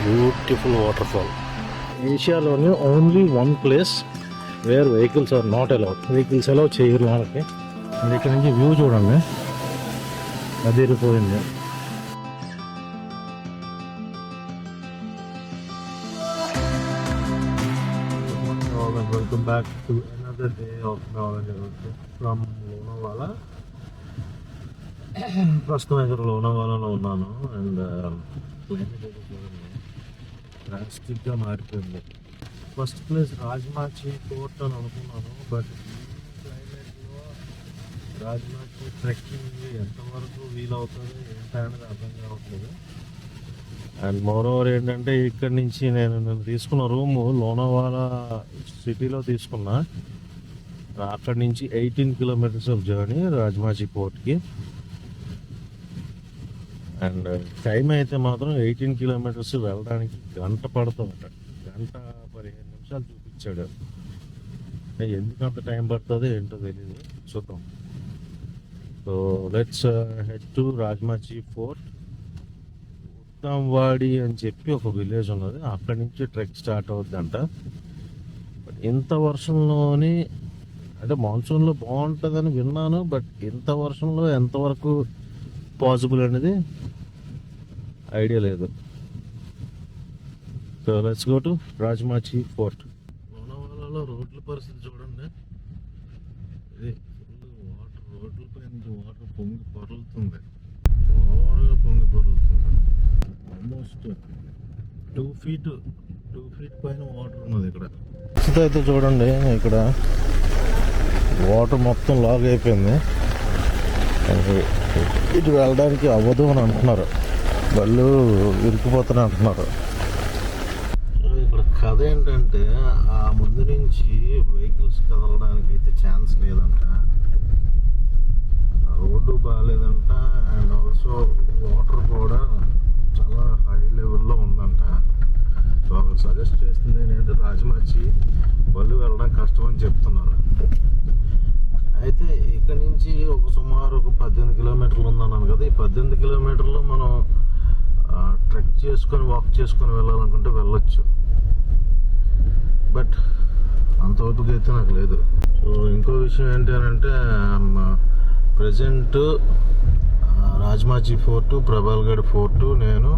Beautiful water fall. ఏషియాలోని only one place where vehicles are not allowed. Vehicles allow చేయరు వాళ్ళకి. And ఇక్కడ నుంచి వ్యూ చూడండి, అదిరిపోయింది. Welcome back to another day of Navalanche from Lonavala. ప్రస్తుతం ఇక్కడ లోనావాలాలో ఉన్నాను. అండ్ క్లైమేట్ అయితే చూడండి, డ్రాస్టిక్గా మారిపోయింది. ఫస్ట్ ప్లేస్ రాజ్మాచి ఫోర్ట్ అని అనుకున్నాను, బట్ క్లైమేట్లో రాజ్మాచి ట్రెక్కింగ్ ఎంతవరకు వీలవుతుందో ఏంటనేది అర్థం కావట్లేదు. అండ్ మోరోవర్ ఏంటంటే ఇక్కడ నుంచి నేను తీసుకున్న రూము లోనావాలా సిటీలో తీసుకున్నా. అక్కడి నుంచి 18 కిలోమీటర్స్ ఆఫ్ జర్నీ రాజ్మాచి పోర్ట్కి. అండ్ టైం అయితే మాత్రం 18 కిలోమీటర్స్ వెళ్ళడానికి గంట పడుతుందట. గంట 15 నిమిషాలు చూపించాడు. ఎందుకు అంత టైం పడుతుందో ఏంటో తెలియదు, చూద్దాం. So let's head to Rajmachi fort. Uttamwadi అని చెప్పి ఒక విలేజ్ ఉన్నది, అక్కడి నుంచి ట్రెక్ స్టార్ట్ అవుద్దంట. బట్ ఇంత వర్షంలోని, అంటే మాన్సూన్లో బాగుంటుందని విన్నాను, బట్ ఇంత వర్షంలో ఎంతవరకు పాసిబుల్ అనేది ఐడియా లేదు. So let's go to Rajmachi fort. లోనావాలాలో రోడ్ల పరిస్థితి చూడండి, ఇది ఫుల్ వాటర్. రోడ్లపై నుంచి వాటర్ పొంగి పొరులుతుంది, ఓవర్గా పొంగి పొరులుతుంది. ఆల్మోస్ట్ 2 feet పైన వాటర్ ఉన్నది ఇక్కడ. ప్రస్తుతం అయితే చూడండి, ఇక్కడ వాటర్ మొత్తం లాగ్ అయిపోయింది. ఇటు వెళ్ళడానికి అవ్వదు అని అంటున్నారు, బళ్ళు ఇరుక్కుపోతానే అంటున్నారు. ఇక్కడ కథ ఏంటంటే, ఆ ముందు నుంచి వెహికల్స్ కదలడానికి అయితే ఛాన్స్ లేదంట, రోడ్డు బాగాలేదంట. అండ్ ఆల్సో వాటర్ కూడా చాలా హై లెవెల్లో ఉందంట. సో అక్కడ సజెస్ట్ చేస్తుంది ఏంటంటే రాజ్మాచి బళ్ళు వెళ్ళడం కష్టం అని చెప్తున్నారు. అయితే ఇక్కడ నుంచి సుమారు ఒక 18 కిలోమీటర్లు ఉందన్నాను కదా. ఈ 18 కిలోమీటర్లు మనం ట్రెక్ చేసుకొని వాక్ చేసుకొని వెళ్ళాలనుకుంటే వెళ్ళొచ్చు, బట్ అంత ఓపిక అయితే నాకు లేదు. సో ఇంకో విషయం ఏంటి అని అంటే, ప్రజెంట్ రాజ్మాచి ఫోర్టు, ప్రభాల్గఢ్ ఫోర్టు నేను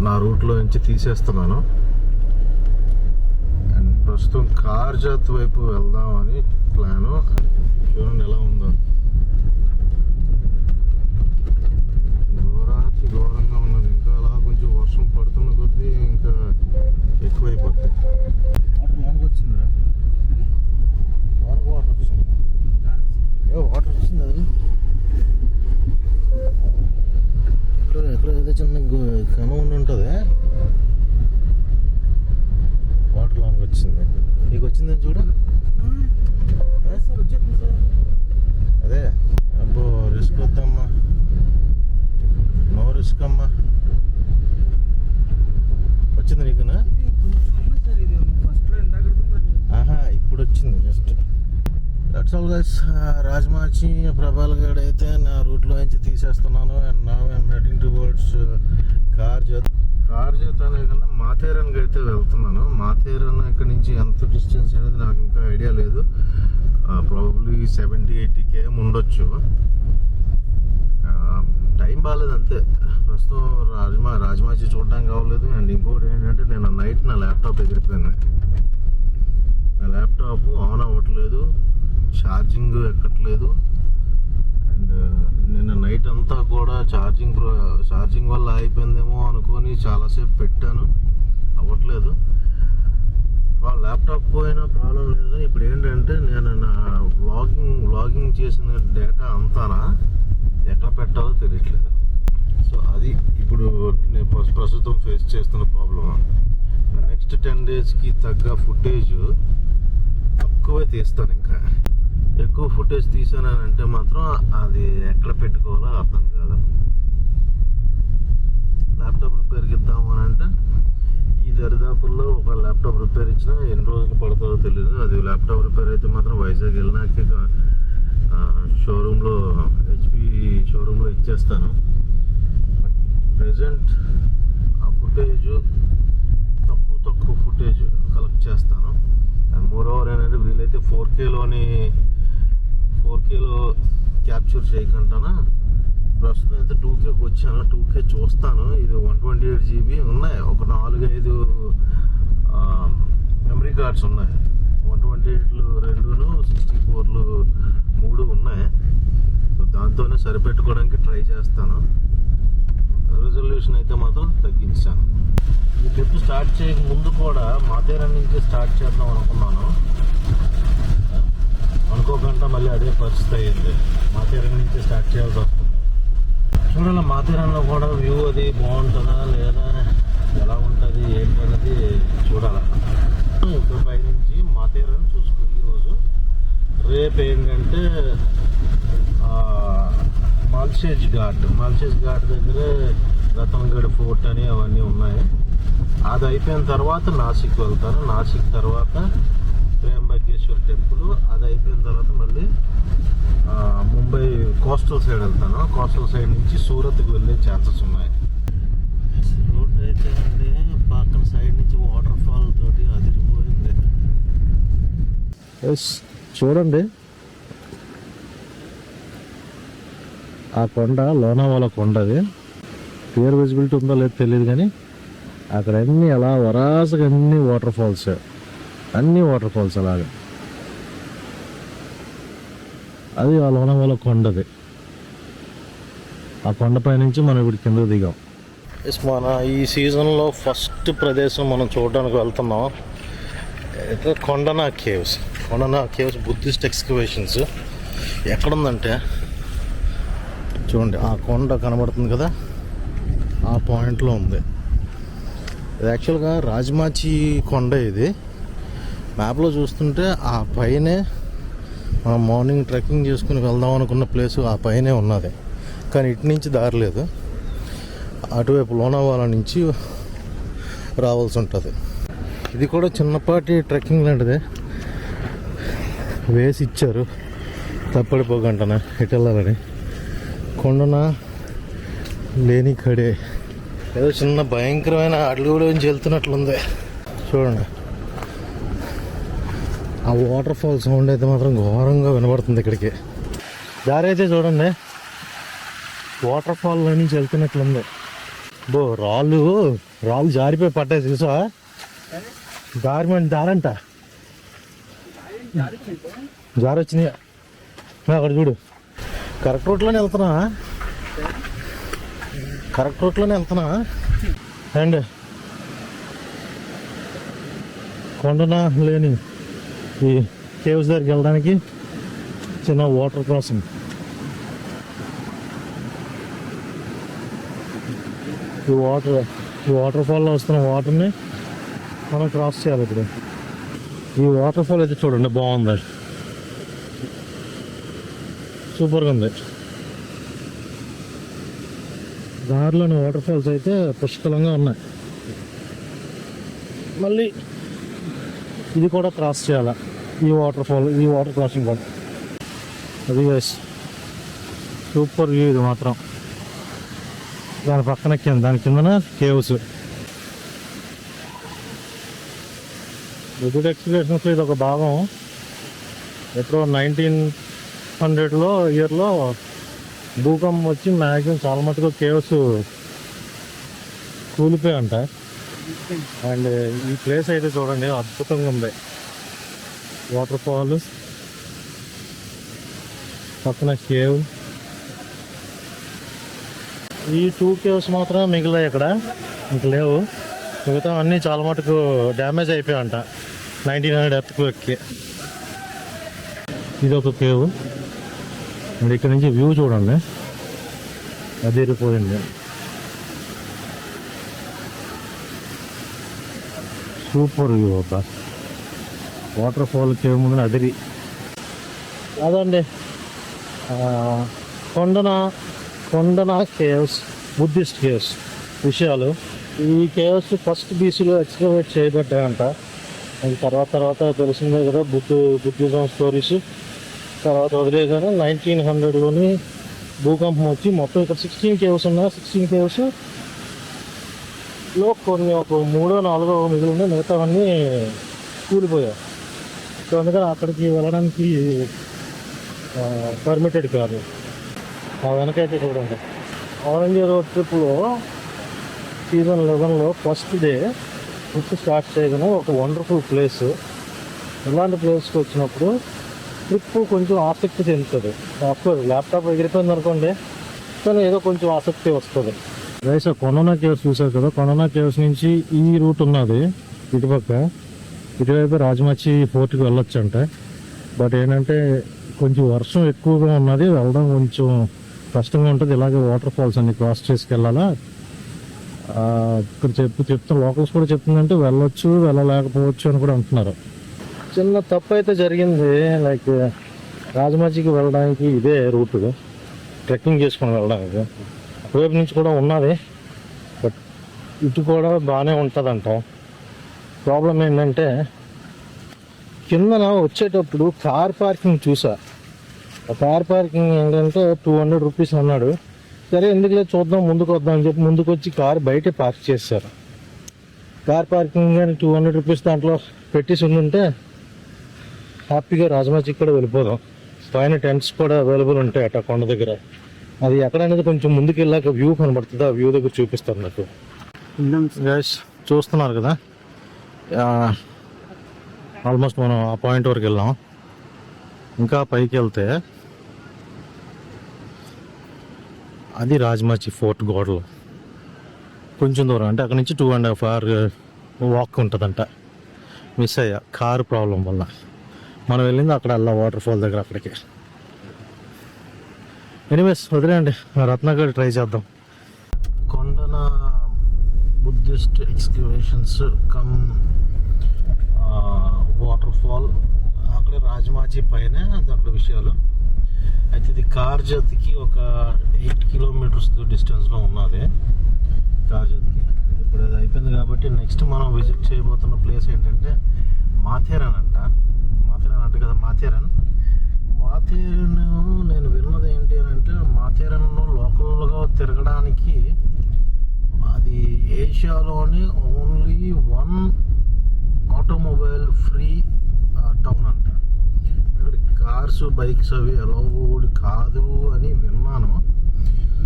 నా రూట్లో నుంచి తీసేస్తున్నాను. అండ్ ప్రస్తుతం కార్జాత్ వైపు వెళ్దామని ప్లాను. చూడండి ఎలా ఉందో, ఘోరంగా ఉన్నది. ఇంకా అలా కొంచెం వర్షం పడుతున్న కొద్దీ ఇంకా ఎక్కువైపోతుంది. వాటర్ లోనికి వచ్చిందిరా, వాటర్ వచ్చింది. వాటర్ వచ్చింది అది ఎక్కడ ఏదో చిన్న కనం ఉండి ఉంటుంది, వాటర్ లోనికి వచ్చింది. నీకు వచ్చిందని చూడు. అదే అబ్బో, రిస్క్ వద్దమ్మా, నో రిస్క్ అమ్మా. వచ్చింది నీకునా? ఆహా, ఇప్పుడు వచ్చింది just. That's all guys. Rajmachi Prabalgad అయితే నా రూట్లో నుంచి తీసేస్తున్నాను. And now I'm heading towards Karjat అనే కన్నా మాథేరన్కి అయితే వెళ్తున్నాను. మాథేరన్ ఇక్కడ నుంచి ఎంత డిస్టెన్స్ అనేది నాకు ఇంకా ఐడియా లేదు. ప్రాబబ్లీ 70-80 km ఉండొచ్చు. టైం బాగాలేదు అంతే. ప్రస్తుతం రాజ్మాచి చూడడానికి కావలేదు. అండ్ ఇంకోటి ఏంటంటే, నేను నైట్ నా ల్యాప్టాప్ ఎగిరిపోయాను. నా ల్యాప్టాప్ ఆన్ అవ్వట్లేదు, ఛార్జింగ్ ఎక్కట్లేదు. అండ్ నిన్న నైట్ అంతా కూడా ఛార్జింగ్ వల్ల అయిపోయిందేమో అనుకొని చాలాసేపు పెట్టాను, అవ్వట్లేదు. ల్యాప్టాప్ పోయినా ప్రాబ్లం లేదు. ఇప్పుడు ఏంటంటే, నేను నా వ్లాగింగ్ చేసిన డేటా అంతానా ఎక్కడ పెట్టాలో తెలియట్లేదు. సో అది ఇప్పుడు నేను ప్రస్తుతం ఫేస్ చేస్తున్న ప్రాబ్లమ్. నెక్స్ట్ 10 daysకి తగ్గ ఫుటేజ్ తక్కువే తీస్తాను. ఇంకా ఎక్కువ ఫుటేజ్ తీసానంటే మాత్రం అది ఎక్కడ పెట్టుకోవాలో అర్థం కాదు. ల్యాప్టాప్ రిపేర్కి ఇద్దాము అని అంటే, ఈ దరిదాపుల్లో ఒక ల్యాప్టాప్ రిపేర్ ఇచ్చినా ఎన్ని రోజులు పడుతుందో తెలియదు. అది ల్యాప్టాప్ రిపేర్ అయితే మాత్రం వైజాగ్ వెళ్ళినాక షోరూంలో, HP షోరూంలో ఇచ్చేస్తాను. బట్ ప్రెజెంట్ ఆ 4Kలో క్యాప్చర్ చేయకుండానా ప్రస్తుతం అయితే 2Kకి వచ్చాను. 2K చూస్తాను. ఇది 128 GB ఉన్నాయి. ఒక 4-5 మెమరీ కార్డ్స్ ఉన్నాయి. 128లు 2ను 64లు 3 ఉన్నాయి. సో దాంతోనే సరిపెట్టుకోవడానికి ట్రై చేస్తాను. రెజల్యూషన్ అయితే మాత్రం తగ్గించాను. ఈ ట్రిప్ స్టార్ట్ చేయక ముందు కూడా మాథేరాన్ నుంచి స్టార్ట్ చేద్దాం అనుకున్నాను. అనుకోకుండా మళ్ళీ అదే పరిస్థితి అయ్యింది. మాథేరాన్ నుంచి స్టార్ట్ చేయాల్సి వస్తుంది. చూడాలి మాథేరాన్లో కూడా వ్యూ అది బాగుంటుందా లేదా, ఎలా ఉంటుంది ఏంటి అనేది చూడాలి. ఇక్కడ పైనుంచి మాథేరాన్ చూసుకో. ఈరోజు రేపు ఏంటంటే మాల్షేజ్ ఘాట్ దగ్గర రతన్గఢ్ ఫోర్ట్ అని అవన్నీ ఉన్నాయి. అది అయిపోయిన తర్వాత నాసిక్ వెళ్తాను. నాసిక్ తర్వాత త్రయంబకేశ్వర్ టెంపుల్. అది అయిపోయిన తర్వాత మళ్ళీ ముంబై కోస్టల్ సైడ్ వెళ్తాను. కోస్టల్ సైడ్ నుంచి సూరత్కి వెళ్ళే ఛాన్సెస్ ఉన్నాయి. రోడ్ అయితే అండి పక్కన సైడ్ నుంచి వాటర్ ఫాల్ తోటి అదిరిపోయింది. చూడండి ఆ కొండ లోనావాలా కొండ. అది క్లియర్ విజిబిలిటీ ఉందో లేదో తెలియదు కానీ అక్కడ అన్నీ అలా వరాసగా అన్ని వాటర్ ఫాల్స్ అలాగా. అది ఆ లోనావాలా కొండది. ఆ కొండపై నుంచి మనం ఇప్పుడు కిందకు దిగాం. మన ఈ సీజన్లో ఫస్ట్ ప్రదేశం మనం చూడడానికి వెళ్తున్నాం. అయితే కొండనా కేవ్స్ బుద్ధిస్ట్ ఎక్స్కవేషన్స్. ఎక్కడుందంటే చూడండి, ఆ కొండ కనబడుతుంది కదా, ఆ పాయింట్లో ఉంది. ఇది యాక్చువల్గా రాజమాచి కొండ. ఇది మ్యాప్లో చూస్తుంటే ఆ పైనే మనం మార్నింగ్ ట్రెక్కింగ్ చేసుకుని వెళ్దాం అనుకున్న ప్లేసు ఆ పైనే ఉన్నది. కానీ ఇటు నుంచి దారి లేదు. అటువైపు లోనావాలా నుంచి రావాల్సి ఉంటుంది. ఇది కూడా చిన్నపాటి ట్రెక్కింగ్ లాంటిదే వేసి ఇచ్చారు, తప్పడిపోకంటనా ఇటు వెళ్ళాలని. కొండన లేని కడే ఏదో చిన్న భయంకరమైన అడుగులోంచి వెళ్తున్నట్లుంది. చూడండి ఆ వాటర్ ఫాల్ సౌండ్ అయితే మాత్రం ఘోరంగా వినబడుతుంది. ఇక్కడికి దారి అయితే చూడండి వాటర్ ఫాల్ నుంచి వెళ్తున్నట్లుంది. రాళ్ళు జారిపోయి పడ్డాయి చూసా. దారంట జారొచ్చినాయి. అక్కడ చూడు, కరెక్ట్ రూట్లోనే వెళ్తున్నా అండ్ కొండన లేని ఈ కేవ్స్ దగ్గరికి వెళ్ళడానికి చిన్న వాటర్ క్రాసింగ్. ఈ వాటర్ ఫాల్లో వస్తున్న వాటర్ని మనం క్రాస్ చేయాలి. ఇప్పుడు ఈ వాటర్ ఫాల్ అయితే చూడండి బాగుంది, సూపర్గా ఉంది. దారిలోని వాటర్ ఫాల్స్ అయితే పుష్కలంగా ఉన్నాయి. మళ్ళీ ఇది కూడా క్రాస్ చేయాలి, ఈ వాటర్ క్రాసింగ్ కూడా. అది గైస్ సూపర్ వ్యూ ఇది మాత్రం. దాని పక్కన దాని కిందన కేవ్స్. బుద్ధుడు ఎక్స్ప్రెషన్స్లో ఇది ఒక భాగం. ఎప్పుడో 1900 ఇయర్లో భూకంపం వచ్చి మ్యాక్సిమం చాలా మటుకు కేవ్స్ కూలిపోయాయంట. అండ్ ఈ ప్లేస్ అయితే చూడండి అద్భుతంగా ఉంది. వాటర్ ఫాల్ పక్కన కేవ్. ఈ 2 కేవ్స్ మాత్రమే మిగిలాయి ఇక్కడ, ఇంక లేవు. మిగతా అన్నీ చాలా మటుకు డ్యామేజ్ అయిపోయాయంట 1900 ఎర్త్క్వేక్కి. ఇది ఒక కేవ్. అండ్ ఇక్కడ నుంచి వ్యూ చూడండి అదిరిపోయింది. Super view. ఒక వాటర్ ఫాల్ కేవ్ ముందు అదిరి. అదండి కొండన కేవ్స్, బుద్ధిస్ట్ కేవ్స్ విషయాలు. ఈ కేవ్స్ ఫస్ట్ BCలో ఎక్స్కవేట్ చేయబడ్డాయంట. అది తర్వాత తెలిసిందే కదా బుద్ధిజం స్టోరీస్. తర్వాత వదిలేగానే 1900లోని భూకంపం వచ్చి మొత్తం ఇక్కడ 16 కేవ్స్ ఉన్నాయి. 16 కేవ్స్లో కొన్ని ఒక 3-4 మిగిలి ఉన్నాయి. మిగతావన్నీ కూలిపోయాయి. సో అందుకని అక్కడికి వెళ్ళడానికి పర్మిటెడ్ కాదు. ఆ వెనకైతే చూడండి, ఆరెంజ్ రోడ్ ట్రిప్లో సీజన్ 11లో ఫస్ట్ డే ట్రిప్ స్టార్ట్ చేయగానే ఒక వండర్ఫుల్ ప్లేస్. ఇలాంటి ప్లేస్కి వచ్చినప్పుడు ట్రిప్ కొంచెం ఆసక్తి చెందుతుంది. ఆఫ్కోర్స్ ల్యాప్టాప్ ఎగిరిపోయింది అనుకోండి, కానీ ఏదో కొంచెం ఆసక్తి వస్తుంది. రైస్ కొండనా కేవ్స్ చూసారు కదా, కొండనా కేవ్స్ నుంచి ఈ రూట్ ఉన్నది ఇటుపక్క. ఇటువైపు రాజమాచి ఫోర్ట్కి వెళ్ళొచ్చు అంటే, బట్ ఏంటంటే కొంచెం వర్షం ఎక్కువగా ఉన్నది, వెళ్ళడం కొంచెం కష్టంగా ఉంటుంది. ఇలాగే వాటర్ ఫాల్స్ అన్ని క్రాస్ చేసుకెళ్ళాలా. ఇక్కడ చెప్తున్న లోకల్స్ కూడా చెప్తుందంటే వెళ్ళొచ్చు, వెళ్ళలేకపోవచ్చు అని కూడా అంటున్నారు. చిన్న తప్పు అయితే జరిగింది. లైక్ రాజమాచికి వెళ్ళడానికి ఇదే రూట్, ట్రెక్కింగ్ చేసుకొని వెళ్ళడానికి అటువైపు నుంచి కూడా ఉన్నది, బట్ ఇటు కూడా బాగానే ఉంటుందంట. ప్రాబ్లం ఏంటంటే కిందన వచ్చేటప్పుడు కార్ పార్కింగ్ చూసా. ఆ కార్ పార్కింగ్ ఏంటంటే 200 రూపీస్ అన్నాడు. సరే ఎందుకులే చూద్దాం, ముందుకు వద్దాం అని చెప్పి ముందుకు వచ్చి కార్ బయటే పార్క్ చేశారు. కార్ పార్కింగ్ అని 200 రూపీస్ దాంట్లో పెట్టేసి ఉంటే హ్యాపీగా రాజమాచికి కూడా వెళ్ళిపోదాం. పైన టెంట్స్ కూడా అవైలబుల్ ఉంటాయి అట కొండ దగ్గర. అది ఎక్కడనేది కొంచెం ముందుకు వెళ్ళాక వ్యూ కనబడుతుంది, ఆ వ్యూ దగ్గర చూపిస్తారు నాకు. గైస్ చూస్తున్నారు కదా, ఆల్మోస్ట్ మనం ఆ పాయింట్ వరకు వెళ్ళాం. ఇంకా పైకి వెళ్తే అది రాజమాచి ఫోర్ట్ గోడలు కొంచెం దూరం, అంటే అక్కడ నుంచి 2.5 hours వాక్ ఉంటుందంట. మిస్ అయ్యా కారు ప్రాబ్లం వల్ల. మనం వెళ్ళింది అక్కడ అలా వాటర్ ఫాల్ దగ్గర అక్కడికి. ఎనీవేస్ వదిలేండి, రత్నాగఢ్ ట్రై చేద్దాం. Kondana Buddhist excavations cum water fall అక్కడ రాజమాచి పైన అక్కడ విషయాలు. అయితే ఇది కార్ జతికి ఒక 8 kilometers డిస్టెన్స్లో ఉన్నది. కార్ జతికి ఇప్పుడు అది అయిపోయింది కాబట్టి నెక్స్ట్ మనం విజిట్ చేయబోతున్న ప్లేస్ ఏంటంటే మాథేరన్ అంట. మాథేరన్ అంట కదా, మాథేరన్. నేను విన్నది ఏంటి అని అంటే, మాథేరన్లో లోకల్గా తిరగడానికి అది ఏషియాలోని ఓన్లీ 1 ఆటోమొబైల్ ఫ్రీ టౌన్ అంట. ఇక్కడ కార్స్ బైక్స్ అవి అలౌడ్ కాదు అని విన్నాను.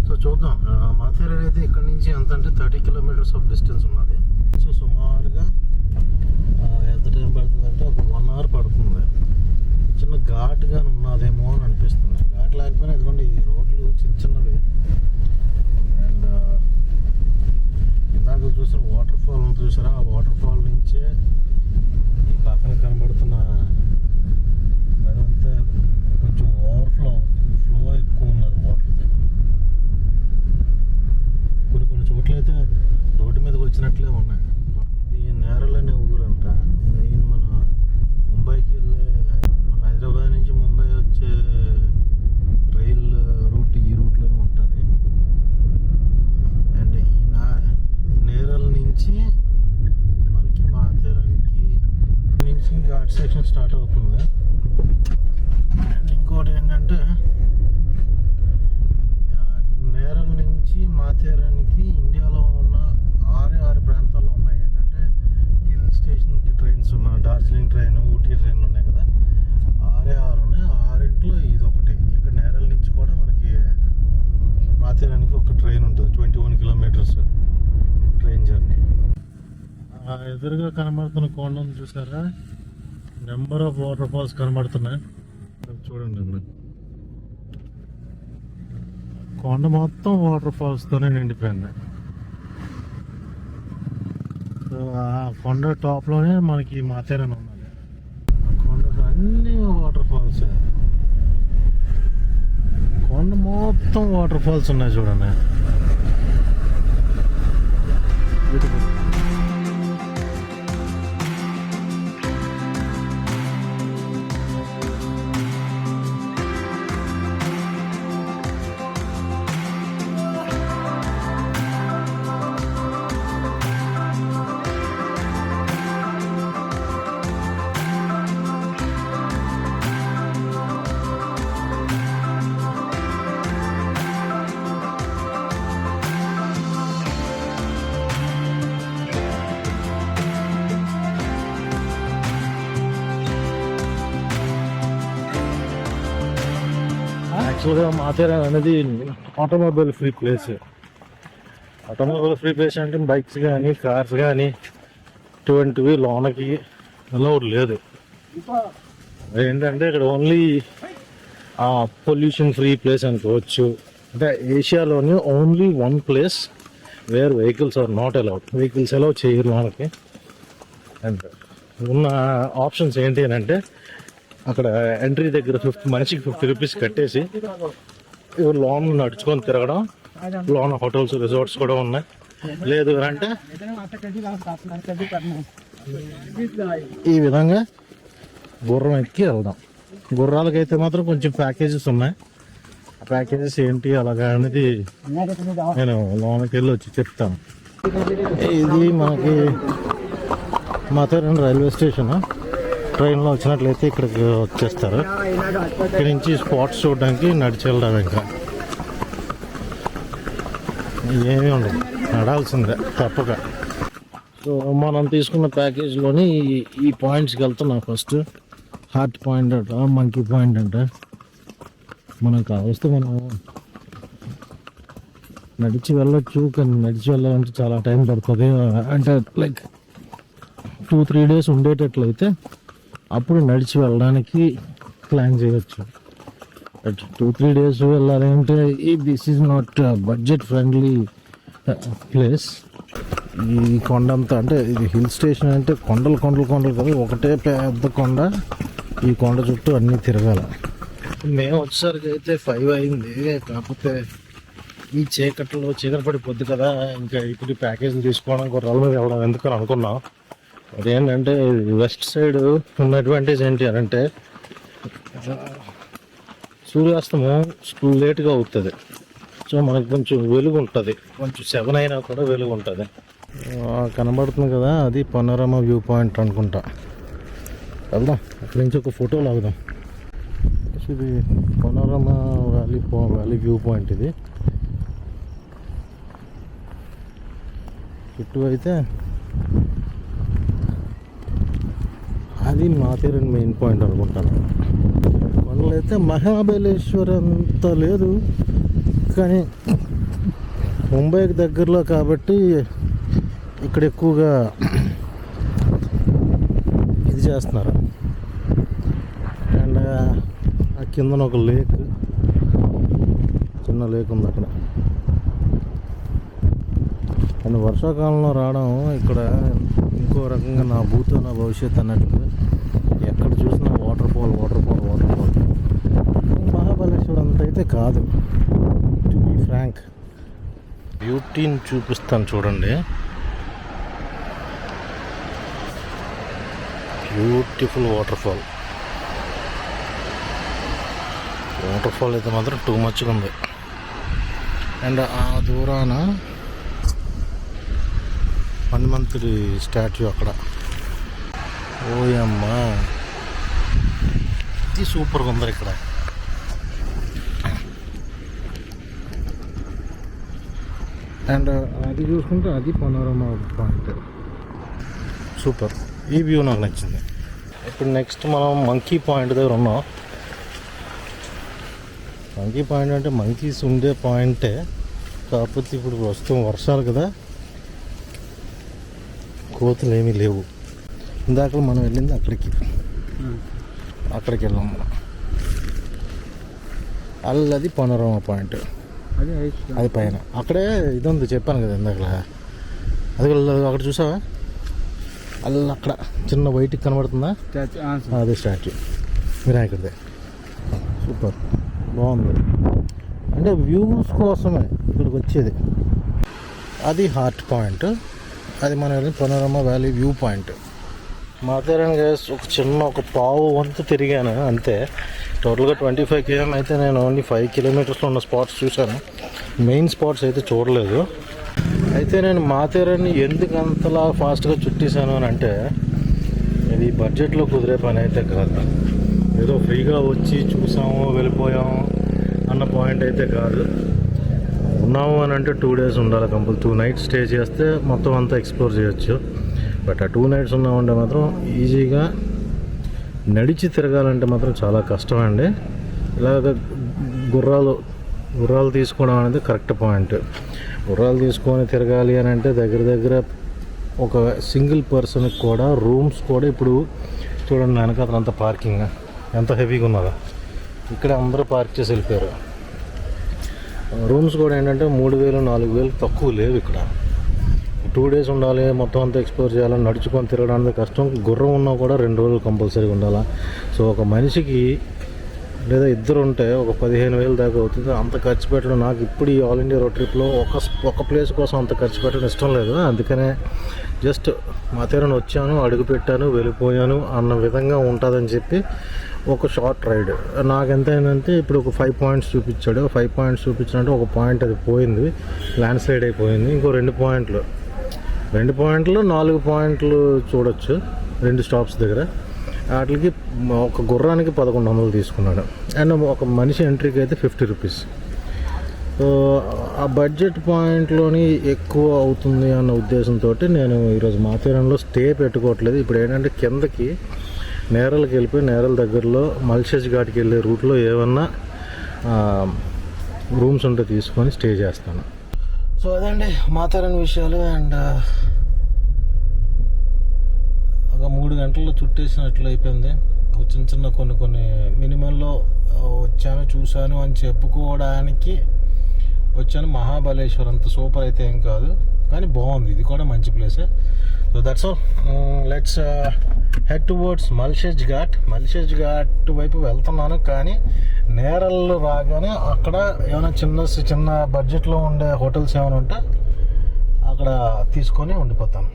సో చూద్దాం. మాథేరన్ అయితే ఇక్కడ నుంచి ఎంత అంటే 30 kilometers ఆఫ్ డిస్టెన్స్ ఉన్నది. సో సుమారుగా ఎంత టైం పడుతుందంటే ఒక 1 hour పడుతుంది. చిన్న ఘాట్గా ఉన్నదేమో అని అనిపిస్తుంది. ఘాట్ లేకపోయినా ఎందుకంటే ఈ రోడ్లు చిన్నవి. అండ్ ఇందాక చూసిన వాటర్ ఫాల్ చూసారా, ఆ వాటర్ ఫాల్ నుంచే ఈ పక్కన కనబడుతున్న అదంతా కొంచెం ఓవర్ఫ్లో అవుతుంది. ఫ్లో ఎక్కువ ఉన్నది వాటర్ది. కొన్ని చోట్ల అయితే రోడ్డు మీదకి వచ్చినట్లే ఉన్నాయి. ఇది నేరల్ అనే ఊరంట. మెయిన్ మన ముంబైకి వెళ్ళే, హైదరాబాద్ నుంచి ముంబై వచ్చే రైల్ రూట్ ఈ రూట్లోనే ఉంటుంది. అండ్ ఈ నేరల్ నుంచి మనకి మాథేరన్కి నుంచి ఘాట్ సెక్షన్ స్టార్ట్ అవుతుంది. అండ్ ఇంకోటి ఏంటంటే నేరల్ నుంచి మాథేరన్కి ఇండియాలో ఉన్న 6 ప్రాంతాల్లో ఉన్నాయి. ఏంటంటే హిల్ స్టేషన్కి ట్రైన్స్ ఉన్నాయి, డార్జిలింగ్ ట్రైన్, ఊటీ ట్రైన్లు ఉన్నాయి కదా, 6 ఉన్నాయి. 6 ఇది ఒకటి. ఇక్కడ నేరల్ నుంచి కూడా మనకి మాథేరన్కి ఒక ట్రైన్ ఉంటుంది, 21 kilometers ట్రైన్ జర్నీ. ఎదురుగా కనబడుతున్న కొండను చూసారా, నెంబర్ ఆఫ్ వాటర్ ఫాల్స్ కనబడుతున్నాయి. చూడండి అక్కడ కొండ మొత్తం వాటర్ ఫాల్స్తోనే నిండిపోయింది. సో ఆ కొండ టాప్లోనే మనకి మాథేరన్ ఉన్నది. కొండకు అన్ని వాటర్ ఫాల్స్, కొండ మొత్తం వాటర్ ఫాల్స్ ఉన్నాయి చూడండి. యాక్చువల్గా మాథేరాన్ అనేది automobile free place. Automobile free place అంటే బైక్స్ కానీ కార్స్ కానీ ఇటువంటివి లోనకి అలౌడ్ లేదు. ఏంటంటే ఇక్కడ ఓన్లీ పొల్యూషన్ ఫ్రీ ప్లేస్ అనుకోవచ్చు. అంటే ఏషియాలోని only one place where vehicles are not allowed. Vehicles allow చేయరు లోనకి. అండ్ ఉన్న ఆప్షన్స్ ఏంటి అని అంటే అక్కడ ఎంట్రీ దగ్గర మనిషికి 50 రూపీస్ కట్టేసి లోన్ నడుచుకొని తిరగడం. లోన్ హోటల్స్ రిసార్ట్స్ కూడా ఉన్నాయి. లేదు అంటే ఈ విధంగా గుర్రం ఎక్కి వెళ్దాం. గుర్రాలకైతే మాత్రం కొంచెం ప్యాకేజెస్ ఉన్నాయి. ఆ ప్యాకేజెస్ ఏంటి అలాగా అనేది నేను లోనకి వెళ్ళి వచ్చి చెప్తాను. ఇది మనకి మాథేరాన్ రైల్వే స్టేషన్. ట్రైన్లో వచ్చినట్లయితే ఇక్కడికి వచ్చేస్తారు. ఇక్కడి నుంచి స్పాట్స్ చూడడానికి నడిచి వెళ్ళడం. ఇంకా ఏమీ ఉండదు, నడాల్సిందే తప్పక. సో మనం తీసుకున్న ప్యాకేజ్లోని ఈ పాయింట్స్కి వెళ్తున్నాం. ఫస్ట్ హార్ట్ పాయింట్ అంట, మంకీ పాయింట్ అంట. మనకు కావస్తే మనం నడిచి వెళ్ళొచ్చు, కానీ నడిచి వెళ్ళాలంటే చాలా టైం పడుతుంది. అంటే లైక్ 2-3 డేస్ ఉండేటట్లయితే అప్పుడు నడిచి వెళ్ళడానికి ప్లాన్ చేయొచ్చు. బట్ 2-3 డేస్ వెళ్ళాలి అంటే this is not budget friendly place. ఈ కొండ అంతా అంటే ఇది హిల్ స్టేషన్ అంటే కొండలు కదా, ఒకటే పెద్ద కొండ. ఈ కొండ చుట్టూ అన్నీ తిరగాల. మేము వచ్చేసరికి అయితే 5 అయింది. కాకపోతే ఈ చీకటి పడిపోద్ది కదా, ఇంకా ఇప్పుడు ప్యాకేజ్ తీసుకోవడం గుర్రాల మీద వెళ్ళడం ఎందుకని అనుకున్నాం. అదేంటంటే వెస్ట్ సైడ్ ఉన్న అడ్వాంటేజ్ ఏంటి అని అంటే సూర్యాస్తమం లేట్గా అవుతుంది. సో మనకి కొంచెం వెలుగు ఉంటుంది. కొంచెం 7 అయినా కూడా వెలుగు ఉంటుంది. కనబడుతుంది కదా, అది పనోరమా వ్యూ పాయింట్ అనుకుంటా. వెళ్దాం, అక్కడి నుంచి ఒక ఫోటో లాగుదాం. ఇది పనోరమా వ్యాలీ వ్యూ పాయింట్. ఇది చుట్టూ అయితే అది మాథేరాన్ మెయిన్ పాయింట్ అనుకుంటాను. కొండలు అయితే మహాబలేశ్వర్ అంత లేదు, కానీ ముంబైకి దగ్గరలో కాబట్టి ఇక్కడ ఎక్కువగా ఇది చేస్తున్నారు. అండ్ ఆ కిందన ఒక లేక్, చిన్న లేక్ ఉంది అక్కడ. అండ్ వర్షాకాలంలో రావడం ఇక్కడ ఇంకో రకంగా నా భూతో నా భవిష్యత్ అన్నట్టు ఎక్కడ చూసినా వాటర్ ఫాల్. మహాబలేశ్వర్ అంత అయితే కాదు, టు బీ ఫ్రాంక్. బ్యూటీని చూపిస్తాను చూడండి. బ్యూటిఫుల్ వాటర్ ఫాల్ అయితే మాత్రం టూ మచ్గా ఉంది. అండ్ ఆ దూరాన హనుమంతుడి స్టాచ్యూ అక్కడ. ఓయమ్మా, ఇది సూపర్గా ఉంది ఇక్కడ. అండ్ అది చూసుకుంటే అది పనోరమా పాయింట్. సూపర్, ఈ వ్యూ నాకు నచ్చింది. ఇప్పుడు నెక్స్ట్ మనం మంకీ పాయింట్ దగ్గర ఉన్నాం. మంకీ పాయింట్ అంటే మంకీస్ ఉండే పాయింటే, కాకపోతే ఇప్పుడు ప్రస్తుతం వర్షాలు కదా, కోతులు ఏమీ లేవు. ఇందాక మనం వెళ్ళింది అక్కడికి వెళ్ళాం మనం. అది పనోరమా పాయింట్, అది పైన అక్కడే ఇది ఉంది చెప్పాను కదా ఇందాక. అది అక్కడ చూసావా, అక్కడ చిన్న వైట్కి కనబడుతుందా, అదే స్టాచ్యూ వినాయకుడిదే. సూపర్, బాగుంది. అంటే వ్యూస్ కోసమే ఇక్కడికి వచ్చేది. అది హార్ట్ పాయింట్, అది మన panorama valley view point. Matheran guys ఒక పావు వంతు తిరిగాను అంతే. టోటల్గా 25 km అయితే నేను ఓన్లీ 5 kilometers ఉన్న స్పాట్స్ చూశాను. మెయిన్ స్పాట్స్ అయితే చూడలేదు. అయితే నేను మాథేరాన్ని ఎందుకు అంతలా ఫాస్ట్గా చుట్టేశాను అని అంటే, ఇది బడ్జెట్లో కుదిరే పని అయితే కాదు. ఏదో ఫ్రీగా వచ్చి చూసాము వెళ్ళిపోయాము అన్న పాయింట్ అయితే కాదు. ఉన్నాము అని అంటే 2 days ఉండాలి కంపల్సరీ. 2 nights స్టే చేస్తే మొత్తం అంతా ఎక్స్ప్లోర్ చేయొచ్చు. బట్ ఆ 2 nights ఉన్నామంటే మాత్రం ఈజీగా నడిచి తిరగాలంటే మాత్రం చాలా కష్టం అండి. ఇలాగ గుర్రాలు తీసుకోవడం అనేది కరెక్ట్ పాయింట్. గుర్రాలు తీసుకొని తిరగాలి అని అంటే దగ్గర ఒక సింగిల్ పర్సన్కి కూడా రూమ్స్ కూడా ఇప్పుడు చూడండి వెనకాతలంత పార్కింగ్ ఎంత హెవీగా ఉన్నదా. ఇక్కడ అందరూ పార్క్ చేసి వెళ్ళిపోయారు. రూమ్స్ కూడా ఏంటంటే 3,000-4,000 తక్కువ లేవు ఇక్కడ. 2 days ఉండాలి, మొత్తం అంతా ఎక్స్ప్లోర్ చేయాలని నడుచుకొని తిరగడానికి కష్టం. గుర్రం ఉన్నా కూడా 2 రోజులు కంపల్సరీగా ఉండాలా. సో ఒక మనిషికి లేదా ఇద్దరు ఉంటే ఒక 15,000 దాకా అవుతుంది. అంత ఖర్చు పెట్టడం నాకు ఇప్పుడు ఈ ఆల్ ఇండియా రోడ్ ట్రిప్లో ఒక ప్లేస్ కోసం అంత ఖర్చు పెట్టడం ఇష్టం లేదు. అందుకనే జస్ట్ మాథేరాన్ వచ్చాను, అడుగు పెట్టాను, వెళ్ళిపోయాను అన్న విధంగా ఉంటుందని చెప్పి ఒక షార్ట్ రైడ్. నాకు ఎంత అయిందంటే ఇప్పుడు ఒక 5 points చూపించాడు. 5 points చూపించినట్టు ఒక పాయింట్ అది పోయింది, ల్యాండ్ స్లైడ్ అయిపోయింది. ఇంకో 2 points 4 points చూడొచ్చు 2 stops దగ్గర. వాటికి ఒక గుర్రానికి 1,100 తీసుకున్నాడు. అండ్ ఒక మనిషి ఎంట్రీకి అయితే 50 rupees. సో ఆ బడ్జెట్ పాయింట్లోని ఎక్కువ అవుతుంది అన్న ఉద్దేశంతో నేను ఈరోజు మాథేరాన్లో స్టే పెట్టుకోవట్లేదు. ఇప్పుడు ఏంటంటే కిందకి నేరల్కి వెళ్ళిపోయి నేరల్ దగ్గరలో మల్షేజ్ ఘాట్కి వెళ్ళే రూట్లో ఏమన్నా రూమ్స్ ఉంటే తీసుకొని స్టే చేస్తాను. సో అదండి మాథేరాన్ విషయాలు. అండ్ ఒక 3 గంటల్లో చుట్టేసినట్లు అయిపోయింది. చిన్న కొన్ని మినిమంలో వచ్చాను, చూశాను అని చెప్పుకోవడానికి వచ్చాను. మహాబలేశ్వర్ అంత సూపర్ అయితే ఏం కాదు, కానీ బాగుంది. ఇది కూడా మంచి ప్లేసే. So that's all. Let's head towards Malshej Ghat వైపు వెళ్తున్నాను. కానీ నేరల్ రాగానే అక్కడ ఏమైనా చిన్న బడ్జెట్లో ఉండే హోటల్స్ ఏమైనా ఉంటే అక్కడ తీసుకొని ఉండిపోతాను.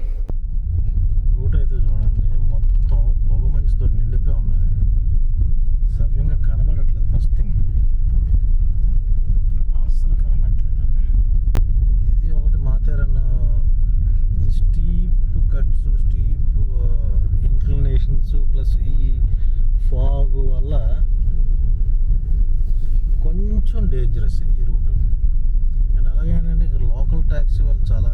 రూట్ అయితే చూడండి, మొత్తం పొగ మంచుతో నిండిపోయి ఉన్నది. సవ్యంగా కనబడట్లేదు. ఫస్ట్ థింగ్ అస్సలు కనబడట్లేదు. ఇది ఒకటి Matheran steep cuts, steep inclinations plus ఈ ఫాగ్ వల్ల కొంచెం డేంజరస్ ఈ రూట్. అండ్ అలాగే ఏంటంటే ఇక్కడ లోకల్ ట్యాక్సీ వాళ్ళు చాలా